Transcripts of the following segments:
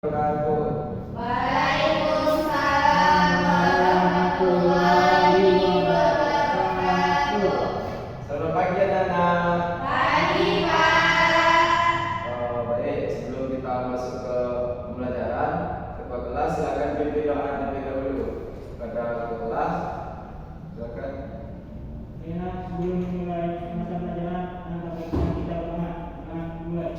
Waalaikumsalam warahmatullahi wabarakatuh. Selamat pagi anak-anak. Pagi Pak. Baik, sebelum kita masuk ke pembelajaran ketua kelas, silakan pimpin doa terlebih dahulu kepada kelas. Silakan. Ya, sebelum mulai masa pelajaran, baiknya kita berdoa. Mulai.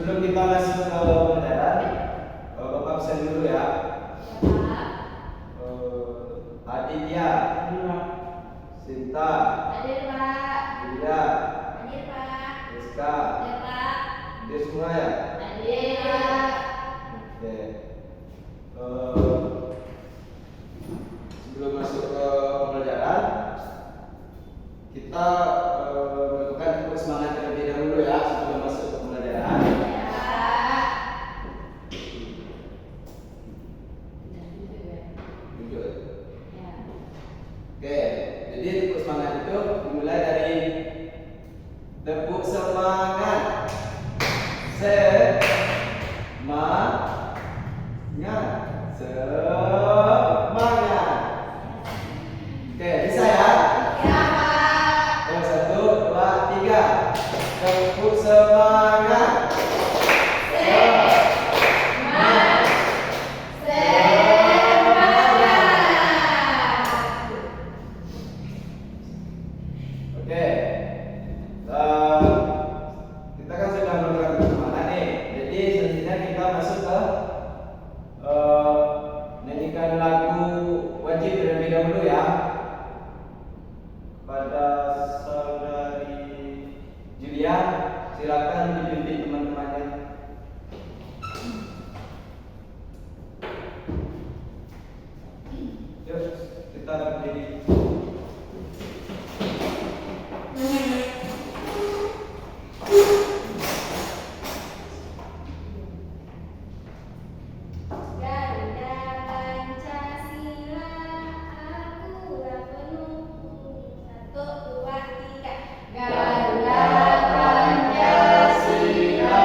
Sebelum kita masuk ke pembelajaran, Bapak pesan dulu ya. Aditya, Sinta, Hadir Pak. Julia, Hadir Pak. Rizka, Hadir Pak. hadir semua ya? Hadir Pak. Oke. Sebelum masuk ke pembelajaran, kita melakukan tepuk semangat terlebih dahulu ya sebelum masuk ke pembelajaran. Jujur. Oke, jadi tepuk semangat itu dimulai dari tepuk semangat. Semangat. Oke, bisa ya? Ya Pak. Yang 1, 2, 3. Tepuk semangat. Oke. Kita kan sudah melakukan semangat nih. Jadi selanjutnya kita masuk ke nyanyikan lagu wajib terlebih dahulu ya. Pada saudari Julia, silakan dipimpin teman-temannya. Yuk, kita berdiri. Garuda Pancasila, akulah penuh. 1, 2, 3. Garuda Pancasila,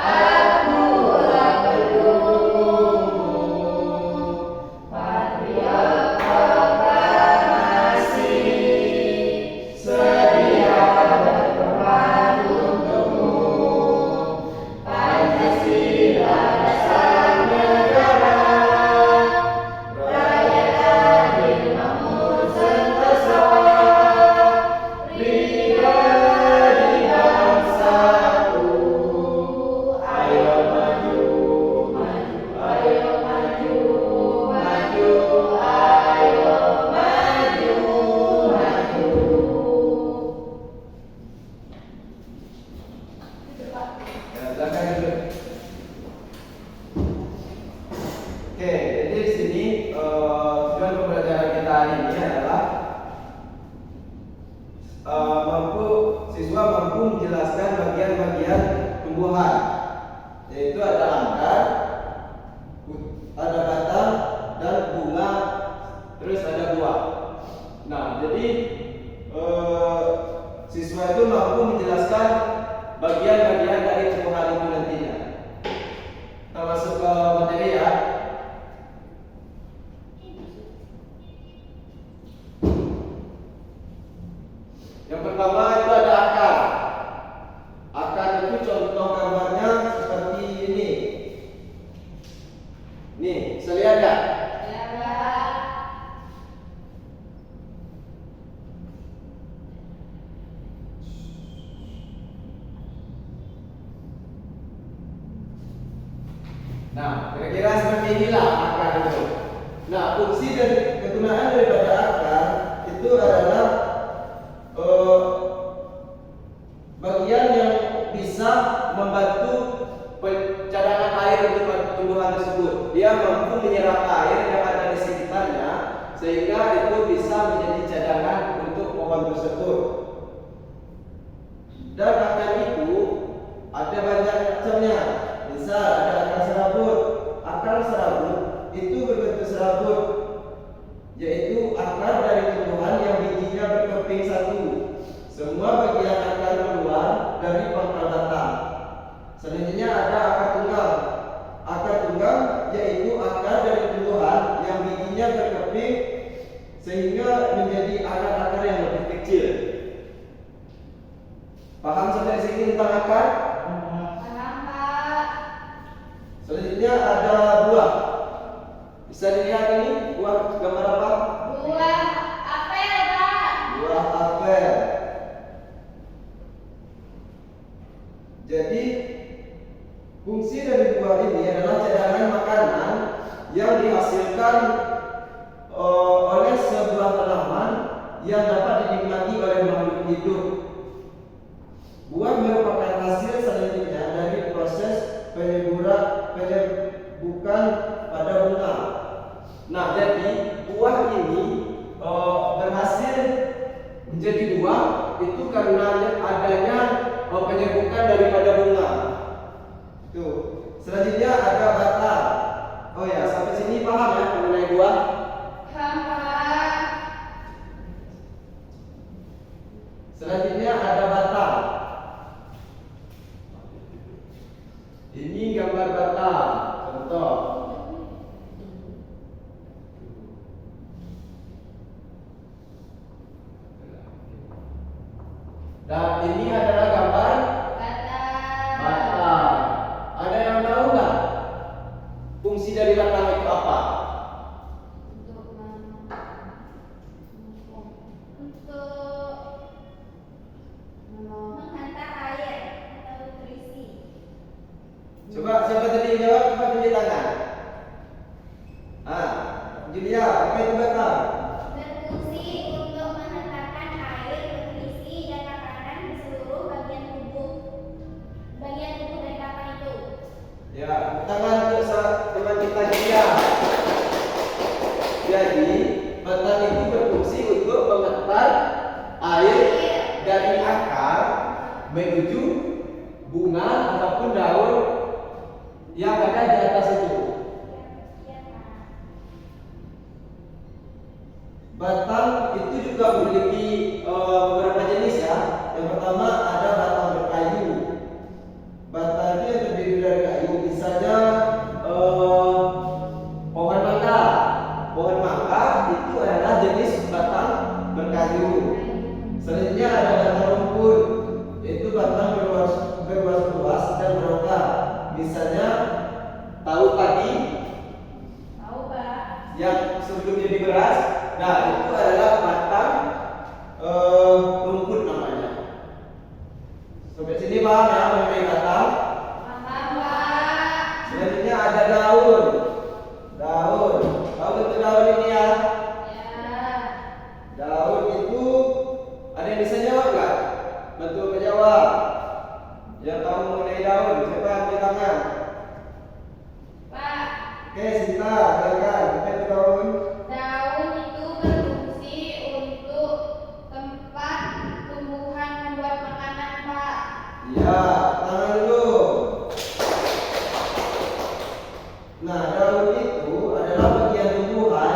akulah penuh. Patriot proklamasi, sedia berkorban untukmu. Pancasila dasar negara, rakyat adil makmur sentosa, pribadi bangsaku. Ayo maju, maju, ayo maju, maju, ayo maju, maju. Itu Pak. Ya, silakan dulu. Oke, jadi di sini tujuan pembelajaran kita hari ini adalah siswa mampu menjelaskan bagian-bagian tumbuhan, yaitu ada akar, ada batang, dan bunga, terus ada buah. Nah, jadi siswa itu mampu menjelaskan bagian-bagian dari tumbuhan itu nantinya. Kita masuk ke materi ya. Yang pertama itu ada akar. Akar itu contoh gambarnya seperti ini. Nih, bisa lihat nggak? Ya, Pak. Nah, kira-kira seperti inilah akar itu. Nah, fungsi dan kegunaan daripada akar itu adalah bagian yang bisa membantu cadangan air untuk tumbuhan tersebut. Dia mampu menyerap air yang ada di sekitarnya sehingga itu bisa menjadi cadangan untuk pohon tersebut. Dan akar itu ada banyak macamnya. Misal ada akar serabut. Akar serabut itu berbentuk serabut, yaitu akar dari tumbuhan yang bijinya berkeping satu. Semua bagian akar keluar dari pangkal batang. Selanjutnya ada akar tunggang. Akar tunggang yaitu akar dari tumbuhan yang bijinya berkeping sehingga menjadi akar-akar yang lebih kecil. Paham sampai sini tentang akar? Paham, Pak. Selanjutnya ada buah. Bisa dilihat ini buah gambar apa? Buah apel, Pak. Buah apel. Jadi fungsi dari buah ini adalah cadangan makanan yang dihasilkan oleh sebuah tanaman yang dapat dinikmati oleh makhluk hidup. Buah merupakan hasil selanjutnya dari proses penyerbukan pada bunga. Nah, jadi buah ini berhasil menjadi buah itu karena adanya penyerbukan daripada bunga. Tuh. Selanjutnya ada batang. Oh ya, sampai sini paham ya mengenai buah? Paham, Pak. Selanjutnya ada batang. Ini gambar batang. Contoh. Dan ini adalah gambar Batang. batang. Ada yang tahu nggak fungsi dari batang itu apa? Untuk menghantar air atau nutrisi. Coba siapa tadi jawab? Coba tunjuk tangan. Julia, apa itu batang? Berfungsi untuk menghantarkan air, nutrisi, dan makanan ke seluruh bagian tubuh dari kapal itu. Ya, tangan untuk teman kita Julia. Jadi batang itu berfungsi untuk mengantar air dari akar menuju bunga ataupun daun yang ada di atas itu. Ya, Pak. Batang itu juga memiliki beberapa jenis ya. Yang pertama ada batang berkayu. Batang itu yang terdiri dari kayu. Misalnya pohon mangga. Pohon mangga itu adalah jenis batang berkayu. Selanjutnya ada batang rumput. Itu batang berluas dan berongga. Misalnya tahu padi Tahu, Pak. yang sebelum jadi beras. Nah, itu adalah batang rumput namanya. Sampai sini paham ya mengenai batang? Paham, Pak. Selanjutnya ada daun. Daun. Tahu bentuk daun ini ya? Ya. Daun itu ada yang bisa jawab nggak? Bentuk menjawab. Yang tahu mengenai daun, siapa angkat tangan? Pak, Oke, Sinta, silakan. Apa itu daun? daun itu berfungsi untuk tempat tumbuhan membuat makanan, Pak. Iya, tangan dulu. Nah, daun itu adalah bagian tumbuhan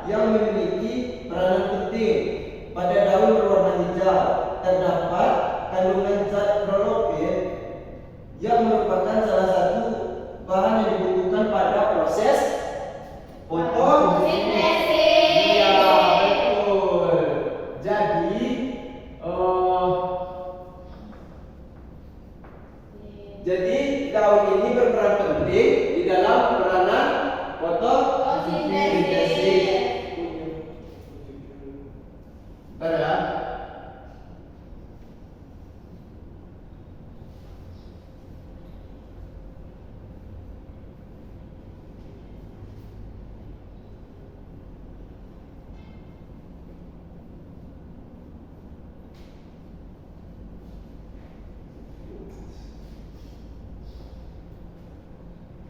yang memiliki peranan penting. Pada daun berwarna hijau terdapat kandungan zat klorofil yang merupakan salah satu bahan yang dibutuhkan pada proses fotosintesis. Sintesis. Iya, betul. Jadi Jadi daun ini berperan penting di dalam peranan fotosintesis. Benar kan?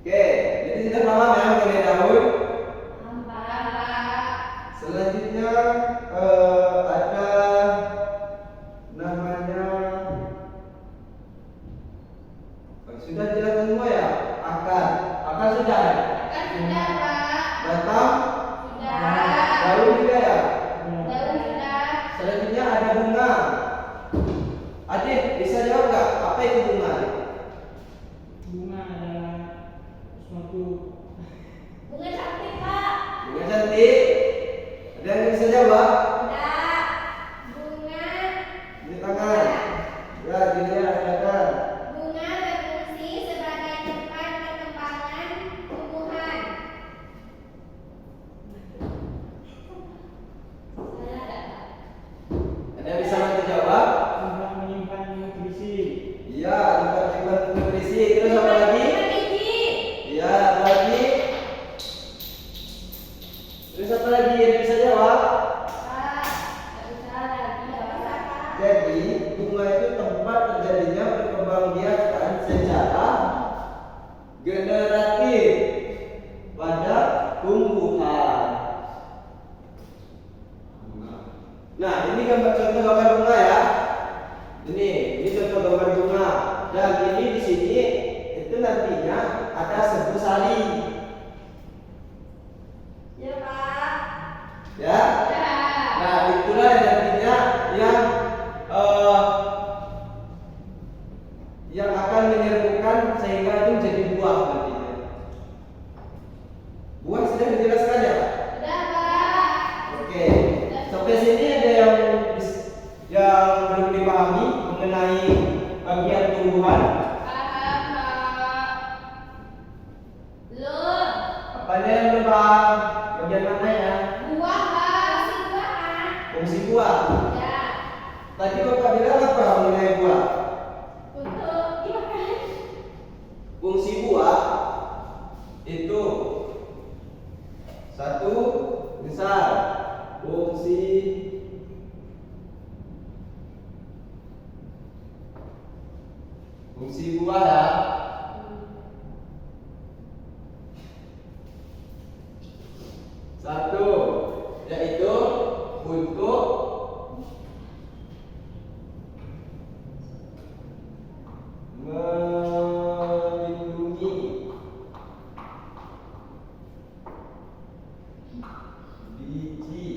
Oke, jadi sudah paham ya mengenai daun. Selanjutnya ada namanya sudah jelas semua ya, akar. Akar sudah ya? Batang? Daun juga ya? Selanjutnya ada bunga. Adit, bisa jawab nggak apa itu bunga? Bunga adalah suatu Bunga cantik, Pak. Bunga cantik. Ada yang bisa jawab? Ada bunga. Di tangan. Ya, dilihat silakan. Bunga berfungsi sebagai tempat perkembangan tumbuhan. Salah ada, Pak? Ada yang bisa bantu jawab? tempat menyimpan nutrisi. Iya, tempat simpan nutrisi. Terus apa lagi? Biji. Iya, apa lagi? Terus apa lagi yang bisa jawab? Pak, nggak bisa lagi. Nggak bisa, Pak. Jadi, bunga itu tempat terjadinya perkembangbiakan secara generatif pada tumbuhan. Nah, ini contoh gambar bunga ya. Ini contoh gambar bunga. Dan ini di sini itu nantinya ada sebuah sari, Ya, Pak. ya. Ya. Nah, itulah nantinya yang akan menyerbukan sehingga itu menjadi buah nantinya. Buah sudah dijelaskan ya? Udah, Pak. Oke. Sampai sini ada yang belum dipahami mengenai bagian tumbuhan. Paham, Pak. Belum. Apanya yang belum paham? Bagian mana ya? Buah, Pak. Si buah, kan? Fungsi buah. Ya. Tadi Bapak bilang apa mengenai buah? Untuk dimakan. Fungsi buah itu satu, misal fungsi buah ya. Satu, yaitu untuk melindungi biji.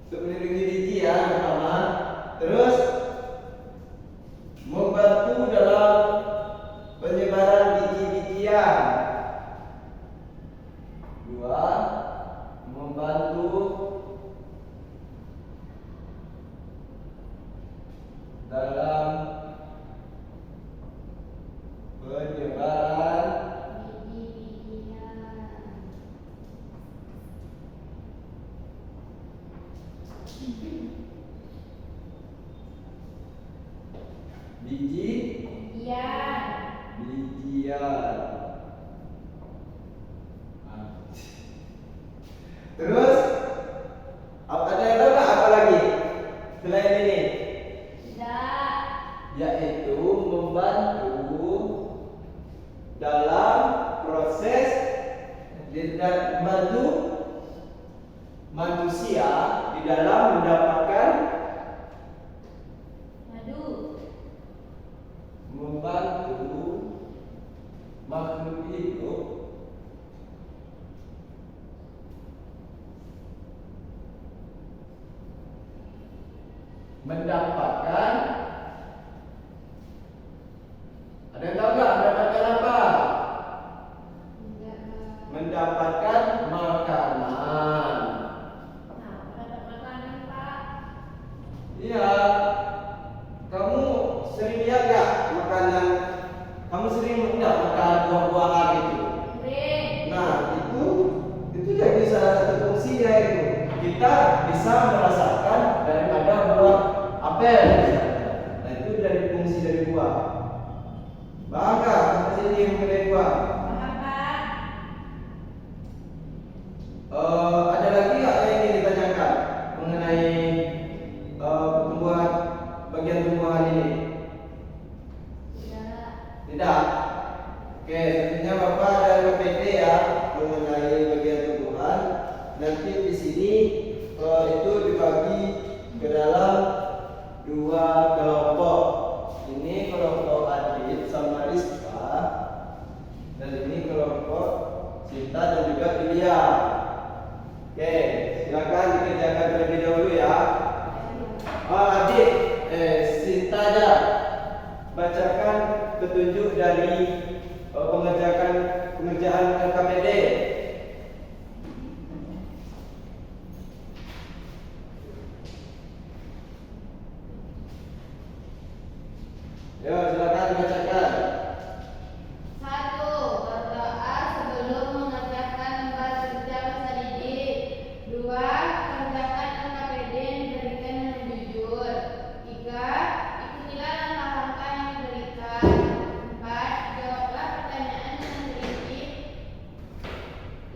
Untuk melindungi biji ya pertama. Terus membantu dalam penyebaran biji-bijian. Dua, membantu dalam penyebaran bijian. Terus ada yang tahu nggak apa lagi selain ini? Tidak. Yaitu membantu dalam proses dan membantu manusia di dalam mendapatkan Madu. membantu makhluk hidup mendapatkan, ada yang tahu nggak mendapatkan apa? Enggak, Pak. Mendapatkan makanan. Nah, dapat makanan, Pak. Iya, kamu sering lihat apel misalnya. Nah itu dari fungsi dari buah. Bangga apa sih mengenai buah? Paham, Pak? Ada lagi nggak yang ingin ditanyakan mengenai pertumbuhan bagian tumbuhan ini? Tidak. Tidak. Oke, selanjutnya Bapak ada PPT ya mengenai bagian tumbuhan. Nanti di sini itu dibagi ke dalam dua kelompok. Ini kelompok Adit sama Rizka, dan ini kelompok Sinta dan juga Ilya. Oke, silakan dikerjakan terlebih dahulu ya. Adit, Sinta aja bacakan petunjuk dari pengerjaan LKPD. Ya, silakan dibacakan. 1. Berdoa sebelum mengerjakan lembar kerja peserta didik. 2. Kerjakan LKPD yang diberikan dengan jujur. 3. Ikutilah langkah-langkah yang diberikan. 4. Jawablah pertanyaan yang teliti.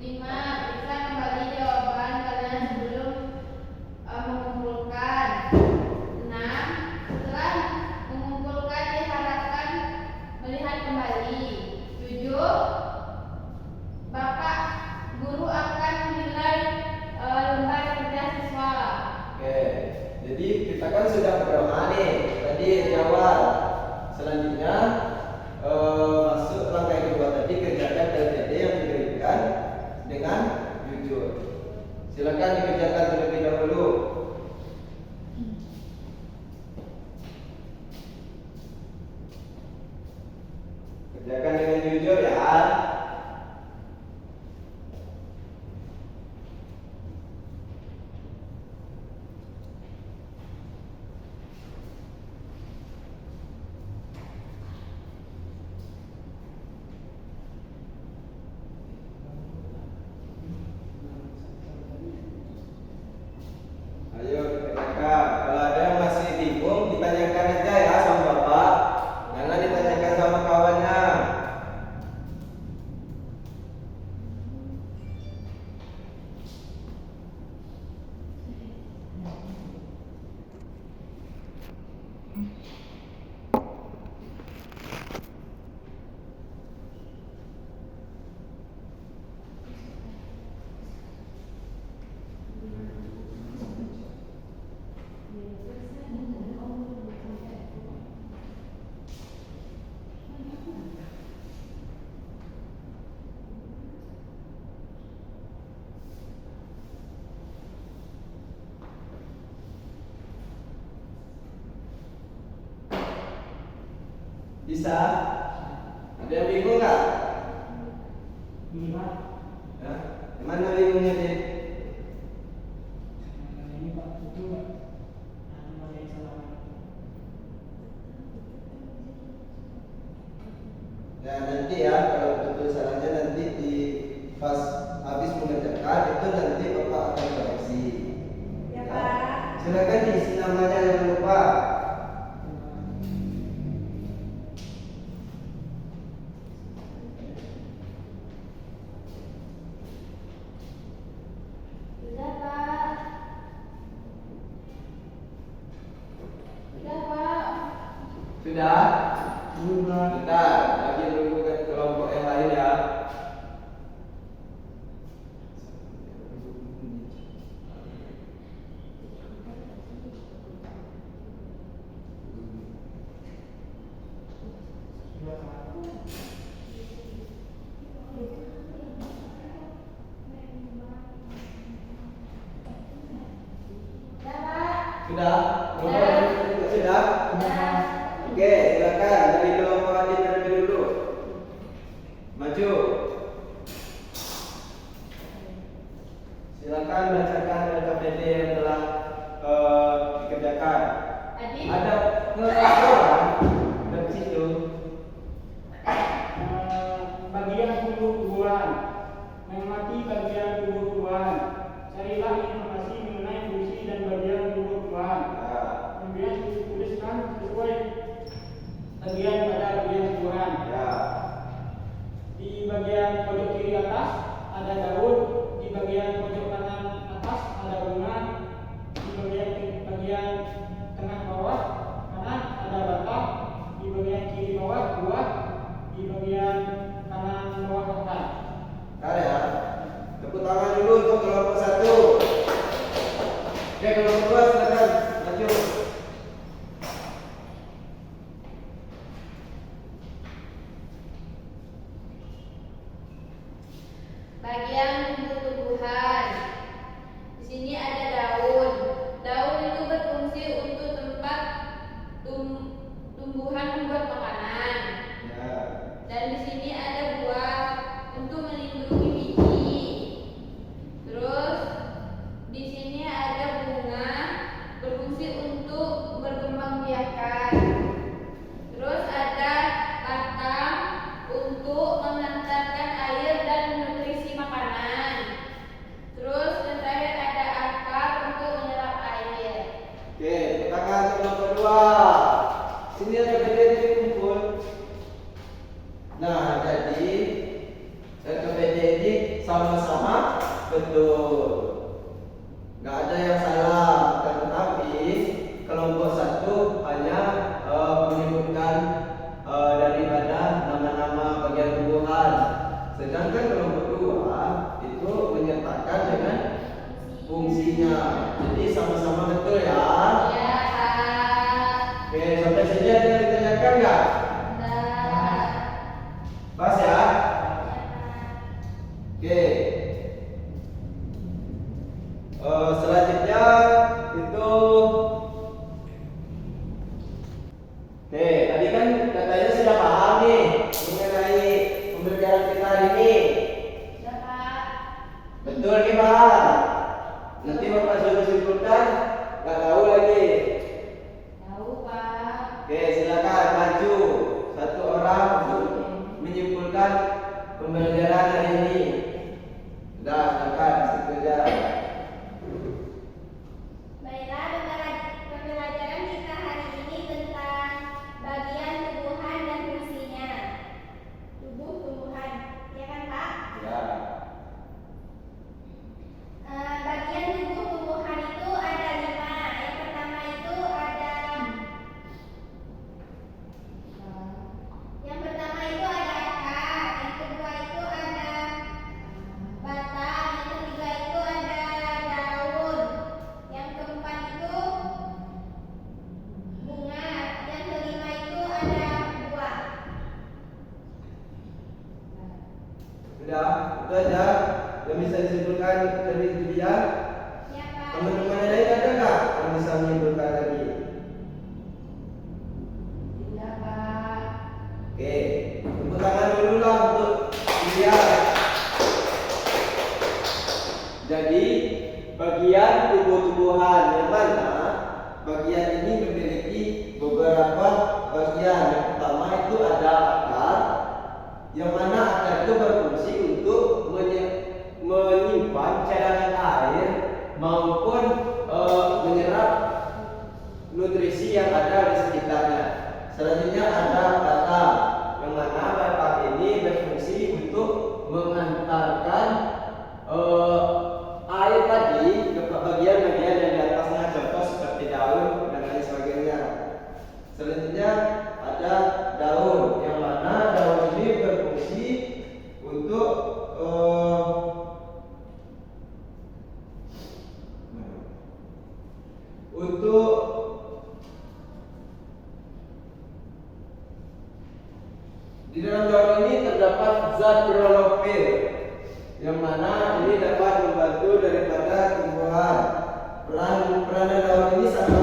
5. Periksa kembali jawaban kalian sebelum mengumpulkan. 6. Setelah mengumpulkan diharapkan melihat kembali. 7. Bapak guru akan menilai lembar kerja siswa. Oke, jadi kita kan sudah berdoa nih tadi di awal. Selanjutnya masuk langkah kedua tadi, kerjakan LKPD yang diberikan dengan jujur. Silakan dikerjakan terlebih dahulu. Kerjakan dengan jujur ya. Ayo dikerjakan. Kalau ada yang masih bingung, ditanyakan aja ya sama Bapak. Jangan ditanyakan sama kawannya. Bisa? Ada yang bingung nggak? Lima. Ya? Gimana bingungnya Dit? Ini Pak, betul Pak. Ada yang salah. Nah nanti ya kalau betul salahnya nanti di pas habis mengerjakan itu nanti Bapak akan koreksi. Ya, Pak. Silakan diisi namanya, jangan lupa. Sudah, Pak. Sudah, Pak. Sudah? Sudah. Bentar, lagi dulu ke kelompok yang lain ya. Sudah Pak. Sudah, Pak. Sudah? Kelompok sudah? Sudah. Oke, silakan dari kelompok Adit terlebih dulu. Maju. Silakan bacakan LKPD yang telah dikerjakan. Adit. Ada pelaporan dari situ. Bagian tumbuh-tumbuhan. Mengamati bagian tumbuh-tumbuhan. Carilah informasi mengenai fungsi dan bagian tumbuh-tumbuhan. Nah, Kemudian bagian tengah bawah kanan ada batang, di bagian kiri bawah buah, di bagian kanan bawah batang. Ada ya? Tepuk tangan dulu untuk kelompok 1. Oke, kelompok 2 silakan maju. Bagian tumbuh-tumbuhan. Di sini ada daun. Daun itu berfungsi untuk tempat tumbuhan membuat makanan. Ya. Dan di sini ada buah untuk melindungi biji. Terus di sini ada bunga berfungsi untuk berkembang biakan. Terus ada batang untuk mengantarkan air dan nutrisi makanan. Terus yang terakhir ada akar untuk menyerap air. Oke, tepuk tangan untuk kelompok 2. Sini ada PDD kumpul. Nah, jadi PDD sama-sama betul. Nggak ada yang salah, tetapi kelompok 1 hanya menyebutkan daripada nama-nama bagian tumbuhan. Sedangkan kelompok 2 itu menyertakan dengan fungsinya. Jadi sama-sama betul ya. Ya, Pak. Oke, sampai sini ada yang ditanyakan nggak? Nah, Pas ya? Oke. Selanjutnya itu oke, tadi kan katanya sudah paham nih mengenai pembelajaran kita hari ini. sudah, Pak. Betul nih Pak. Nanti Bapak suruh simpulkan, nggak tahu lagi. Tahu, Pak. Oke, silakan maju satu orang untuk menyimpulkan pembelajaran hari ini. Sudah, silakan bekerja. Baiklah, pembelajaran kita hari ini tentang bagian tumbuhan dan fungsinya. Tumbuhan, ya kan Pak? Ya. Bagian tumbuhan itu ada 5. Yang pertama itu ada akar, yang kedua itu ada batang, yang ketiga itu ada daun, yang keempat itu bunga, yang kelima itu ada buah. Sudah, itu aja yang bisa disimpulkan dari itu dia. Ya Pak. Teman-teman yang lain ada nggak yang bisa menyimpulkan lagi? Tidak, Pak. Oke, tepuk tangan dulu lah untuk dia. Jadi bagian tumbuh-tumbuhan yang mana bagian ini memiliki beberapa bagian. Yang pertama itu ada akar, yang mana akar itu berfungsi untuk menyimpan cadangan air maupun menyerap nutrisi yang ada di sekitarnya. Selanjutnya ada batang, yang mana batang ini berfungsi untuk mengantarkan air tadi ke bagian-bagian yang di atasnya, contoh seperti daun dan lain sebagainya. Selanjutnya ada daun, yang mana daun ini berfungsi untuk di dalam daun ini terdapat zat klorofil, yang mana ini dapat membantu daripada tumbuhan. Peranan daun ini sangat